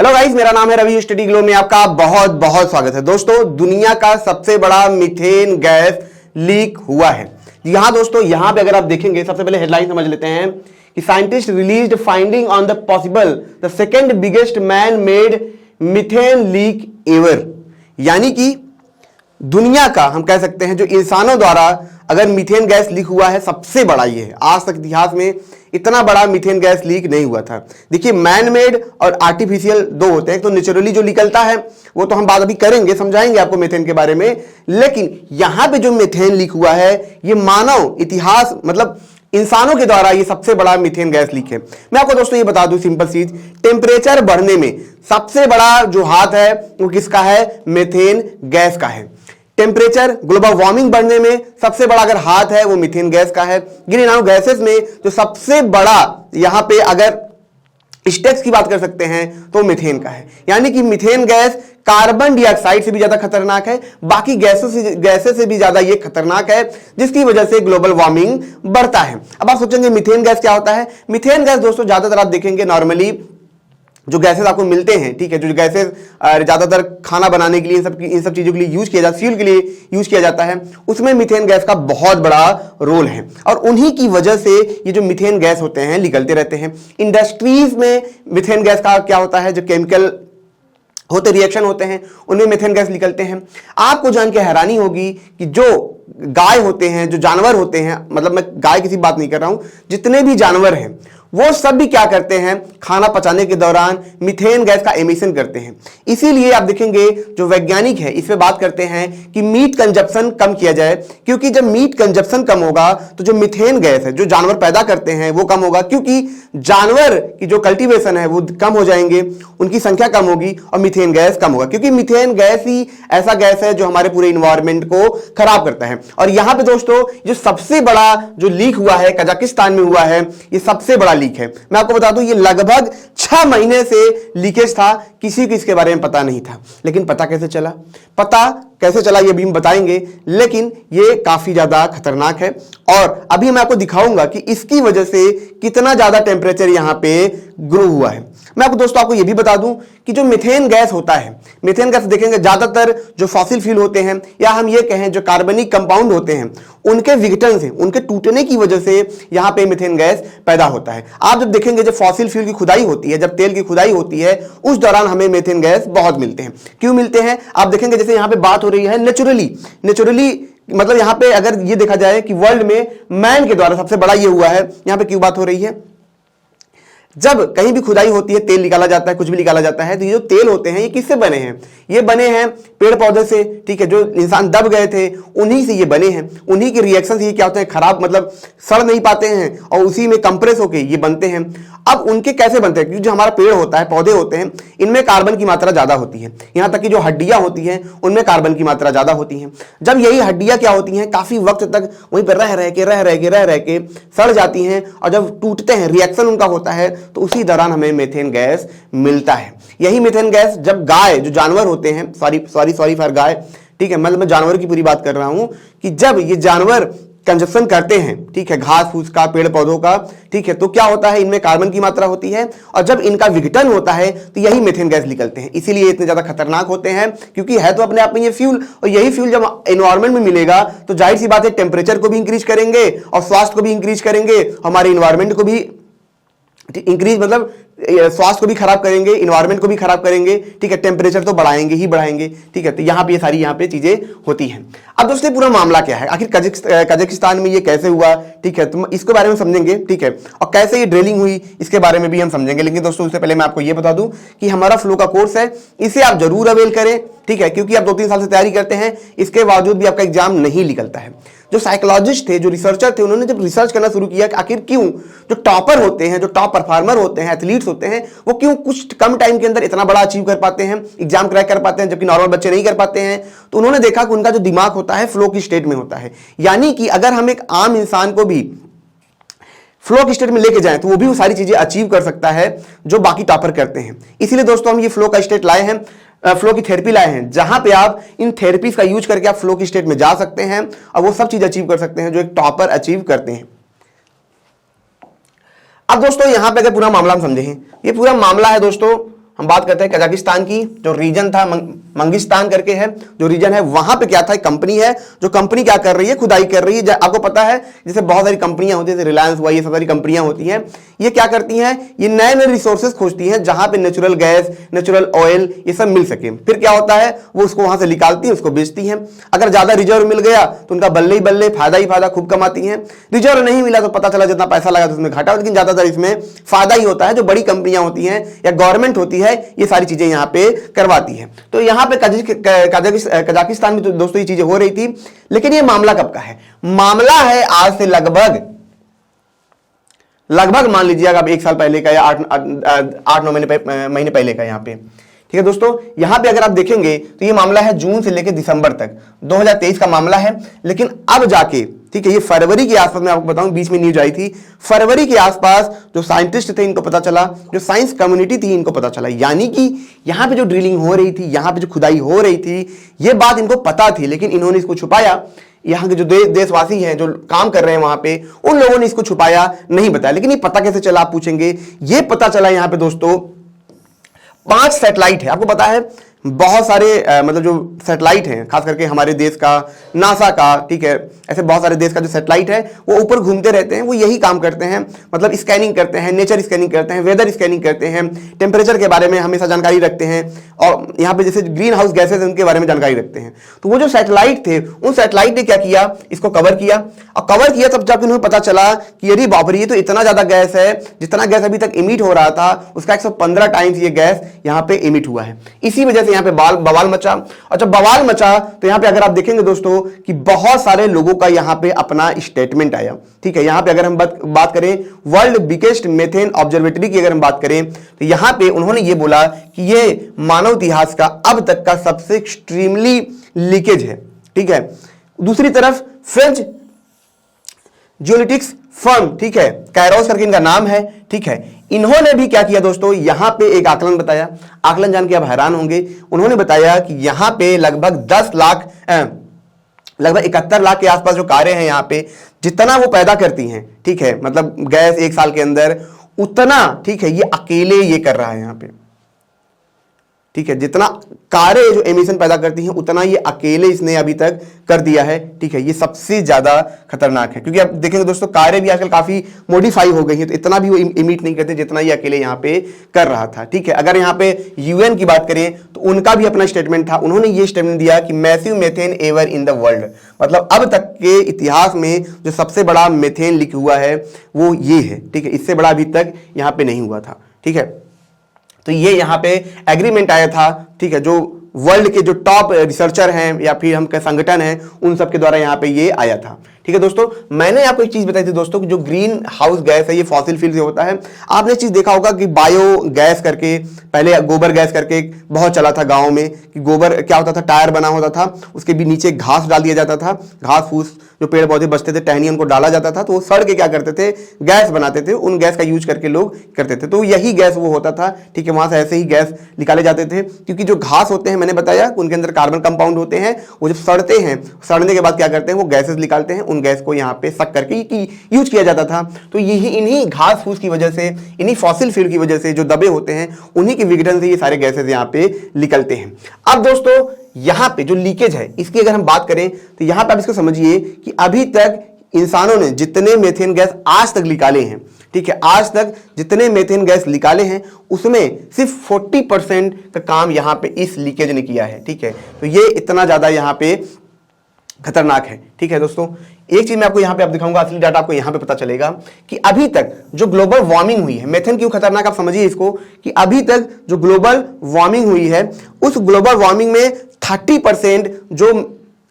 Hello guys, मेरा नाम है रवि। स्टडी ग्लो में आपका बहुत बहुत स्वागत है। दोस्तों, दुनिया का सबसे बड़ा मीथेन गैस लीक हुआ है। यहां दोस्तों, यहां पे अगर आप देखेंगे, सबसे पहले हेडलाइन समझ लेते हैं कि scientist released finding on the possible the second biggest man made methane leak ever. यानी कि दुनिया का हम कह सकते हैं जो इंसानों द्वारा अगर मीथेन गैस लीक हुआ है, सबसे बड़ा ये है। आज तक इतिहास में इतना बड़ा मीथेन गैस लीक नहीं हुआ था। देखिए, मैन मेड और आर्टिफिशियल दो होते हैं। तो नेचुरली जो निकलता है वो तो हम बात अभी करेंगे, समझाएंगे आपको मीथेन के बारे में। लेकिन यहां पे जो मीथेन लीक हुआ है, ये मानव इतिहास मतलब इंसानों के द्वारा ये सबसे बड़ा मीथेन गैस लीक है। मैं आपको दोस्तों ये बता दूं सिंपल चीज, टेम्परेचर बढ़ने में सबसे बड़ा जो हाथ है वो किसका है? मीथेन गैस का है। टेम्परेचर ग्लोबल वार्मिंग बढ़ने में सबसे बड़ा अगर हाथ है वो मीथेन गैस का है। ग्रीन हाउस गैसेस में जो सबसे बड़ा यहां पे अगर स्टेक्स की बात कर सकते हैं तो मीथेन का है। यानी कि मीथेन गैस कार्बन डाइऑक्साइड से भी ज्यादा खतरनाक है, बाकी गैसेस से भी ज्यादा ये खतरनाक है, जिसकी वजह से ग्लोबल वार्मिंग बढ़ता है। अब आप सोचेंगे मीथेन गैस क्या होता है? मीथेन गैस दोस्तों ज्यादातर आप देखेंगे नॉर्मली जो गैसेस आपको मिलते हैं, ठीक है, जो गैसेस ज्यादातर खाना बनाने के लिए इन सब चीजों के लिए यूज किया जाता है, फ्यूल के लिए यूज किया जाता है, उसमें मीथेन गैस का बहुत बड़ा रोल है। और उन्हीं की वजह से ये जो मीथेन गैस होते हैं निकलते रहते हैं। इंडस्ट्रीज में मीथेन गैस का क्या होता है? जो केमिकल होते रिएक्शन होते हैं उनमें मीथेन गैस निकलते हैं। आपको जान के हैरानी होगी कि जो गाय होते हैं, जो जानवर होते हैं, मतलब मैं गाय की सी बात नहीं कर रहा हूं, जितने भी जानवर हैं वो सब भी क्या करते हैं? खाना पचाने के दौरान मीथेन गैस का एमिशन करते हैं। इसीलिए आप देखेंगे जो वैज्ञानिक है इस पे बात करते हैं कि मीट कंजप्शन कम किया जाए, क्योंकि जब मीट कंजप्शन कम होगा तो जो मीथेन गैस है जो जानवर पैदा करते हैं वो कम होगा, क्योंकि जानवर की जो कल्टीवेशन है वो कम हो जाएंगे, उनकी संख्या कम होगी और मीथेन गैस कम होगा। क्योंकि मीथेन गैस ही ऐसा गैस है जो हमारे पूरे इन्वायरमेंट को खराब करता है। और यहां पे दोस्तों जो सबसे बड़ा जो लीक हुआ है कजाकिस्तान में हुआ है, ये सबसे बड़ा लीक है। मैं आपको बता दूं ये लगभग 6 महीने से लीकेज था, किसी को इसके बारे में पता नहीं था। लेकिन पता कैसे चला? ये भी हम बताएंगे, लेकिन ये काफी ज्यादा खतरनाक है। और अभी मैं आपको दिखाऊंगा कि इसकी वजह से कितना ज्यादा टेम्परेचर यहां पे ग्रो हुआ है। मैं आपको दोस्तों आपको यह भी बता दूं कि जो मीथेन गैस होता है, मीथेन गैस देखेंगे ज्यादातर जो फॉसिल फ्यूल होते हैं, या हम ये कहें जो कार्बनिक कंपाउंड होते हैं, उनके विघटन से, उनके टूटने की वजह से यहां पे मीथेन गैस पैदा होता है। आप जब देखेंगे जब फॉसिल फ्यूल की खुदाई होती है, जब तेल की खुदाई होती है, उस दौरान हमें मीथेन गैस बहुत मिलते हैं। क्यों मिलते हैं? आप देखेंगे जैसे यहां पे बात हो रही है नेचुरली मतलब यहां पे अगर ये देखा जाए कि वर्ल्ड में मैन के द्वारा सबसे बड़ा ये हुआ है। यहां पे क्यों बात हो रही है? जब कहीं भी खुदाई होती है, तेल निकाला जाता है, कुछ भी निकाला जाता है, तो ये जो तेल होते हैं ये किससे बने हैं? ये बने हैं पेड़ पौधे से, ठीक है, जो इंसान दब गए थे उन्हीं से ये बने हैं। उन्हीं के रिएक्शन से ये क्या होते हैं? खराब मतलब सड़ नहीं पाते हैं और उसी में कंप्रेस होके ये बनते हैं। अब उनके कैसे बनते हैं? क्योंकि जो हमारा पेड़ होता है, पौधे होते हैं, इनमें कार्बन की मात्रा ज्यादा होती है। यहां तक कि जो हड्डियां होती हैं उनमें कार्बन की मात्रा ज्यादा होती है। जब यही हड्डियां क्या होती हैं, काफी वक्त तक वहीं पर रह के सड़ जाती हैं, और जब टूटते हैं, रिएक्शन उनका होता है, तो उसी दौरान हमें मीथेन गैस मिलता है। यही मीथेन गैस जब गाय, जो जानवर होते हैं, सॉरी फॉर गाय, ठीक है, मतलब मैं जानवर की पूरी बात कर रहा हूं, कि जब ये जानवर कंजप्शन करते हैं, ठीक है, घास फूस का, पेड़ पौधों का, ठीक है, तो क्या होता है? इनमें कार्बन की मात्रा होती है, और जब इनका विघटन होता है तो यही मीथेन गैस निकलते हैं। इसीलिए इतने ज्यादा खतरनाक होते हैं, क्योंकि है तो अपने आप में ये फ्यूल, और यही फ्यूल जब एनवायरमेंट में मिलेगा तो जाहिर सी बात है टेम्परेचर को भी इंक्रीज करेंगे और स्वास्थ्य को भी इंक्रीज करेंगे, हमारे इन्वायरमेंट को भी इंक्रीज मतलब स्वास्थ्य को भी खराब करेंगे, इन्वायरमेंट को भी खराब करेंगे, ठीक है, टेम्परेचर तो बढ़ाएंगे ही बढ़ाएंगे, ठीक है। तो यहाँ पे ये सारी यहाँ पे चीजें होती हैं। अब दोस्तों पूरा मामला क्या है, आखिर कजाकिस्तान में ये कैसे हुआ, ठीक है, तो इसके बारे में समझेंगे, ठीक है, और कैसे ये ड्रिलिंग हुई इसके बारे में भी हम समझेंगे। लेकिन दोस्तों उससे पहले मैं आपको ये बता दूं कि हमारा फ्लो का कोर्स है, इसे आप जरूर अवेल करें, ठीक है, क्योंकि आप 2-3 साल से तैयारी करते हैं, इसके बावजूद भी आपका एग्जाम नहीं निकलता है। जो साइकोलॉजिस्ट थे, जो रिसर्चर थे, उन्होंने जब रिसर्च करना शुरू किया कि आखिर क्यों जो टॉपर होते हैं, जो टॉप परफॉर्मर होते हैं, एथलीट्स होते हैं, वो क्यों कुछ कम टाइम के अंदर इतना बड़ा अचीव कर पाते हैं, एग्जाम क्रैक कर पाते हैं, जबकि नॉर्मल बच्चे नहीं कर पाते हैं। तो उन्होंने देखा कि उनका जो दिमाग होता है फ्लो की स्टेट में होता है। यानी कि अगर हम एक आम इंसान को भी फ्लो की स्टेट में लेके जाएं तो वो भी वो सारी चीजें अचीव कर सकता है जो बाकी टॉपर करते हैं। इसीलिए दोस्तों हम ये फ्लो का स्टेट लाए हैं, फ्लो की थेरेपी लाए हैं, जहां पे आप इन थेरेपीज का यूज करके आप फ्लो की स्टेट में जा सकते हैं और वो सब चीज अचीव कर सकते हैं जो एक टॉपर अचीव करते हैं। अब दोस्तों यहां पे अगर पूरा मामला हम समझे, ये पूरा मामला है दोस्तों हम बात करते हैं कजाकिस्तान की, जो रीजन था मंगिस्तान करके है, जो रीजन है वहां पे क्या था, एक कंपनी है, जो कंपनी क्या कर रही है, खुदाई कर रही है। आपको पता है जैसे बहुत सारी कंपनियां होती है, जैसे रिलायंस हुआ, ये सब सारी कंपनियां होती हैं, ये क्या करती हैं, ये नए नए रिसोर्सेज खोजती हैं जहां पे नेचुरल गैस, नेचुरल ऑयल ये सब मिल सके। फिर क्या होता है, वो उसको वहां से निकालती हैं, उसको बेचती हैं। अगर ज्यादा रिजर्व मिल गया तो उनका बल्ले ही बल्ले, फायदा ही फायदा, खूब कमाती हैं। रिजर्व नहीं मिला तो पता चला जितना पैसा लगा तो उसमें घाटा, लेकिन ज्यादातर इसमें फायदा ही होता है। जो बड़ी कंपनियां होती हैं या गवर्नमेंट होती है, ये सारी चीजें यहां पे करवाती है। तो यहां पे कजाकिस्तान में तो दोस्तों ये चीजें हो रही थी। लेकिन ये मामला कब का है, मामला है आज से लगभग मान लीजिए आप 1 साल पहले का या 8-9 महीने पहले का। यहां पे ठीक है दोस्तों, यहां पे अगर आप देखेंगे तो ये मामला है जून से लेकर दिसंबर तक 2023 का मामला है। लेकिन अब जाके ठीक है, ये फरवरी के आसपास मैं आपको बताऊं, बीच में न्यूज आई थी, फरवरी के आसपास जो साइंटिस्ट थे इनको पता चला, जो साइंस कम्युनिटी थी इनको पता चला, यानी कि यहां पे जो ड्रिलिंग हो रही थी, यहां पे जो खुदाई हो रही थी, ये बात इनको पता थी, लेकिन इन्होंने इसको छुपाया। यहाँ के जो देशवासी हैं जो काम कर रहे हैं वहां पे, उन लोगों ने इसको छुपाया, नहीं बताया। लेकिन ये पता कैसे चला आप पूछेंगे, ये पता चला यहां पे दोस्तों 5 सैटेलाइट है। आपको पता है बहुत सारे मतलब जो सैटेलाइट हैं, खास करके हमारे देश का, नासा का, ठीक है, ऐसे बहुत सारे देश का जो सैटेलाइट है वो ऊपर घूमते रहते हैं, वो यही काम करते हैं, मतलब स्कैनिंग करते हैं, नेचर स्कैनिंग करते हैं, वेदर स्कैनिंग करते हैं, टेम्परेचर के बारे में हमेशा जानकारी रखते हैं, और यहाँ पे जैसे ग्रीन हाउस गैसेज उनके बारे में जानकारी रखते हैं। तो वो जो सैटेलाइट थे, उन सैटेलाइट ने क्या किया, इसको कवर किया, और कवर किया तब जाकर उन्हें पता चला कि अरे बाप रे, ये तो इतना ज्यादा गैस है, जितना गैस अभी तक इमिट हो रहा था उसका 115 टाइम्स ये गैस यहाँ पे इमिट हुआ है। इसी वजह से यहाँ पे बवाल मचा। और जब बवाल मचा तो यहाँ पे अगर आप देखेंगे दोस्तों कि बहुत सारे लोगों का यहाँ पे अपना स्टेटमेंट आया। ठीक है, यहाँ पे अगर हम बात करें वर्ल्ड बिगेस्ट मेथेन ऑब्जर्वेटरी की, अगर हम बात करें तो यहाँ पे उन्होंने ये बोला कि ये मानव इतिहास का अब तक का सबसे एक्सट्रीमली लीकेज है। ठीक है, दूसरी तरफ फ्रेंच जियोलिटिक्स फर्म, ठीक है, कैरोस करके इनका नाम है, ठीक है, इन्होंने भी क्या किया दोस्तों, यहां पे एक आकलन बताया। आकलन जान के आप हैरान होंगे, उन्होंने बताया कि यहां पे लगभग 10 लाख लगभग 71 लाख के आसपास जो कारें हैं यहां पे, जितना वो पैदा करती हैं, ठीक है, मतलब गैस 1 साल के अंदर उतना, ठीक है, ये अकेले ये कर रहा है यहां पे। ठीक है, जितना कारें जो एमिशन पैदा करती हैं उतना ये अकेले इसने अभी तक कर दिया है। ठीक है, ये सबसे ज्यादा खतरनाक है, क्योंकि आप देखेंगे दोस्तों कारें भी आजकल काफी मॉडिफाई हो गई हैं, तो इतना भी वो इमिट नहीं करते जितना ये अकेले यहाँ पे कर रहा था। ठीक है, अगर यहाँ पे यूएन की बात करें तो उनका भी अपना स्टेटमेंट था। उन्होंने ये स्टेटमेंट दिया कि massive methane ever in the world, मतलब अब तक के इतिहास में जो सबसे बड़ा मेथेन लीक हुआ है वो ये है। ठीक है, इससे बड़ा अभी तक यहाँ पे नहीं हुआ था। ठीक है, तो ये यहाँ पे एग्रीमेंट आया था। ठीक है, जो वर्ल्ड के जो टॉप रिसर्चर हैं या फिर हम कह संगठन हैं, उन सब के द्वारा यहाँ पे ये आया था। ठीक है दोस्तों, मैंने आपको एक चीज बताई थी दोस्तों कि जो ग्रीन हाउस गैस है ये फॉसिल फ्यूल से होता है। आपने चीज देखा होगा कि बायो गैस करके, पहले गोबर गैस करके बहुत चला था गाँव में, कि गोबर क्या होता था, टायर बना होता था, उसके भी नीचे घास डाल दिया जाता था, घास फूस जो पेड़ पौधे बचते थे, टहनी, उनको डाला जाता था, तो वो सड़ के क्या करते थे, गैस बनाते थे। उन गैस का यूज करके लोग करते थे, तो यही गैस वो होता था। ठीक है, वहां से ऐसे ही गैस निकाले जाते थे, क्योंकि जो घास होते हैं, मैंने बताया उनके अंदर कार्बन कंपाउंड होते हैं, वो जब सड़ते हैं, सड़ने के बाद क्या करते हैं, वो गैसेस निकालते हैं, उन गैस को यहाँ पे सक करके यूज किया जाता था। तो यही इन्हीं घास फूस की वजह से, इन्हीं फॉसिल फ्यूल की वजह से जो दबे होते हैं, उन्हीं के विघटन से ये सारे गैसेस यहाँ पे निकलते हैं। अब दोस्तों यहां पे जो लीकेज है इसकी अगर हम बात करें तो यहां पे आप इसको समझिए कि अभी तक इंसानों ने जितने मेथेन गैस आज तक निकाले हैं, ठीक है, आज तक जितने मेथेन गैस निकाले हैं उसमें सिर्फ 40% का काम यहां पे इस लीकेज ने किया है। ठीक है, तो ये इतना ज्यादा यहां पे खतरनाक है। ठीक है दोस्तों, एक चीज मैं आपको यहां पे आप दिखाऊंगा, असली डाटा आपको यहां पे पता चलेगा कि अभी तक जो ग्लोबल वार्मिंग हुई है, मेथेन क्यों खतरनाक आप समझिए इसको, कि अभी तक जो ग्लोबल वार्मिंग हुई है उस ग्लोबल वार्मिंग में 30% जो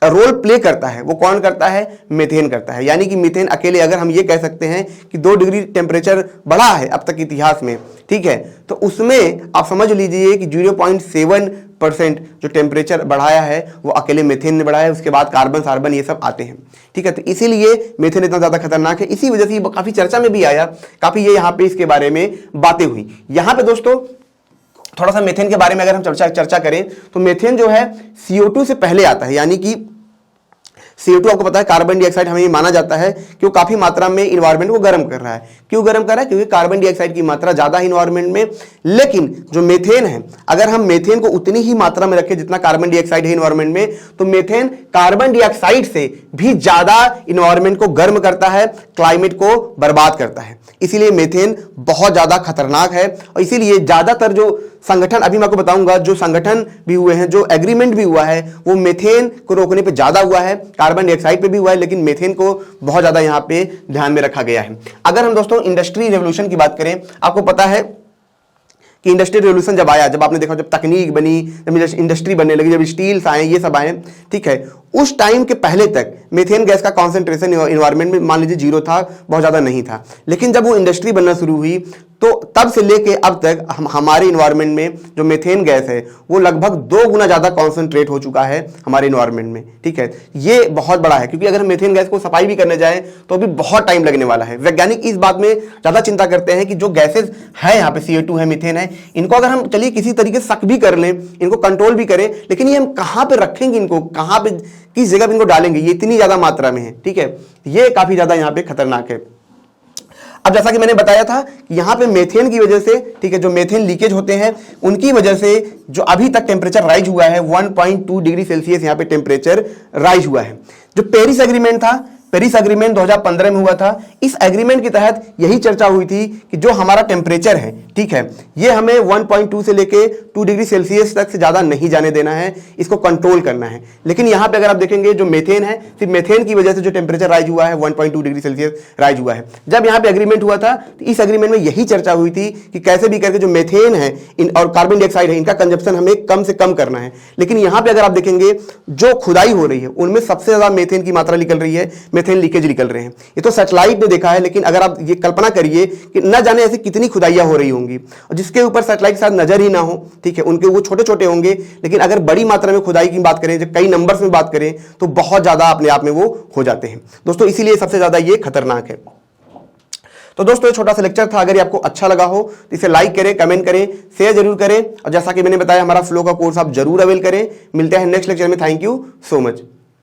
रोल प्ले करता है वो कौन करता है, मेथेन करता है। यानी कि मीथेन अकेले, अगर हम ये कह सकते हैं कि 2 डिग्री टेम्परेचर बढ़ा है अब तक इतिहास में, ठीक है, तो उसमें आप समझ लीजिए कि 0.7% जो टेम्परेचर बढ़ाया है वो अकेले मेथेन ने बढ़ाया है। उसके बाद कार्बन सार्बन ये सब आते हैं। ठीक है, तो इसीलिए मेथेन इतना ज्यादा खतरनाक है। इसी वजह से ये काफी चर्चा में भी आया, काफी ये यहाँ पे इसके बारे में बातें हुई। यहाँ पे दोस्तों थोड़ा सा मेथेन के बारे में अगर हम चर्चा करें तो मेथेन जो है CO2 से पहले आता है, यानी कि CO2 आपको पता है कार्बन डाइऑक्साइड, हमें ये माना जाता है कि वो काफी मात्रा में इन्वायरमेंट को गर्म कर रहा है। क्यों गर्म कर रहा है? क्योंकि कार्बन डाइऑक्साइड की मात्रा ज्यादा है इन्वायरमेंट में। लेकिन जो मीथेन है, अगर हम मीथेन को उतनी ही मात्रा में रखें जितना कार्बन डाइऑक्साइड है इन्वायरमेंट में, तो मीथेन कार्बन डाइऑक्साइड से भी ज्यादा इन्वायरमेंट को गर्म करता है, क्लाइमेट को बर्बाद करता है। इसीलिए मीथेन बहुत ज्यादा खतरनाक है। और इसीलिए ज्यादातर जो संगठन, अभी मैं आपको बताऊंगा, जो संगठन भी हुए हैं, जो एग्रीमेंट भी हुआ है, वो मीथेन को रोकने पे ज्यादा हुआ है, कार्बन डाइऑक्साइड पे भी हुआ है, लेकिन मीथेन को बहुत ज्यादा यहां पे ध्यान में रखा गया है। अगर हम दोस्तों इंडस्ट्री रेवोल्यूशन की बात करें, आपको पता है कि इंडस्ट्रियल रेवोल्यूशन जब आया, जब आपने देखा जब तकनीक बनी, जब इंडस्ट्री बनने लगी, जब स्टील्स आए, ये सब आए, ठीक है, उस टाइम के पहले तक मीथेन गैस का कॉन्सेंट्रेशन इन्वायरमेंट में मान लीजिए 0 था, बहुत ज्यादा नहीं था। लेकिन जब वो इंडस्ट्री बनना शुरू हुई तो तब से लेके अब तक हमारे इन्वायरमेंट में जो मीथेन गैस है वो लगभग 2 गुना ज्यादा कॉन्सेंट्रेट हो चुका है हमारे इन्वायरमेंट में, ठीक है। ये बहुत बड़ा है, क्योंकि अगर हम मीथेन गैस को सफाई भी करने जाएं तो अभी बहुत टाइम लगने वाला है। वैज्ञानिक इस बात में ज्यादा चिंता करते हैं कि जो गैसेज है यहाँ पे, CO2 है, मीथेन है, इनको अगर हम चलिए किसी तरीके से सक भी कर लें, इनको कंट्रोल भी करें, लेकिन ये हम कहाँ पे रखेंगे, इनको कहाँ पे, किस जगह पे इनको डालेंगे, ये इतनी ज्यादा मात्रा में है, ठीक है। ये काफी ज्यादा यहाँ पे खतरनाक है। अब जैसा कि मैंने बताया था कि यहाँ पे मीथेन की वजह से, ठीक है, जो मीथेन लीकेज होते हैं उनकी वजह से जो अभी तक टेम्परेचर राइज हुआ है 1.2 डिग्री सेल्सियस यहाँ पे टेम्परेचर राइज हुआ है। जो पेरिस एग्रीमेंट था, पेरिस एग्रीमेंट 2015 में हुआ था। इस एग्रीमेंट के तहत यही चर्चा हुई थी कि जो हमारा टेम्परेचर है, ठीक है, ये हमें 1.2 से लेके 2 डिग्री सेल्सियस तक से ज्यादा नहीं जाने देना है, इसको कंट्रोल करना है। लेकिन यहाँ पे अगर आप देखेंगे जो मीथेन है, सिर्फ मीथेन की वजह से जो टेम्परेचर राइज हुआ है 1.2 डिग्री सेल्सियस राइज हुआ है। जब यहाँ पे एग्रीमेंट हुआ था तो इस एग्रीमेंट में यही चर्चा हुई थी कि कैसे भी करके जो मीथेन है और कार्बन डाइऑक्साइड है, इनका कंजप्शन हमें कम से कम करना है। लेकिन यहाँ पे अगर आप देखेंगे जो खुदाई हो रही है उनमें सबसे ज्यादा मीथेन की मात्रा निकल रही है, मीथेन लीकेज निकल रहे हैं। ये तो सैटेलाइट ने देखा है, लेकिन अगर आप ये कल्पना करिए कि न जाने ऐसी कितनी खुदाइयां हो रही होंगी और जिसके ऊपर सैटेलाइट शायद नजर ही ना हो, ठीक है, उनके वो छोटे छोटे होंगे, लेकिन अगर बड़ी मात्रा में खुदाई की बात करें, जब कई नंबर्स में बात करें, तो बहुत ज्यादा अपने आप में वो हो जाते हैं दोस्तों। इसीलिए सबसे ज्यादा ये खतरनाक है। तो दोस्तों ये छोटा सा लेक्चर था। अगर ये आपको अच्छा लगा हो तो इसे लाइक करें, कमेंट करें, शेयर जरूर करें, और जैसा कि मैंने बताया हमारा फ्लो का कोर्स आप जरूर अवेल करें। मिलते हैं नेक्स्ट लेक्चर में। Thank you so much.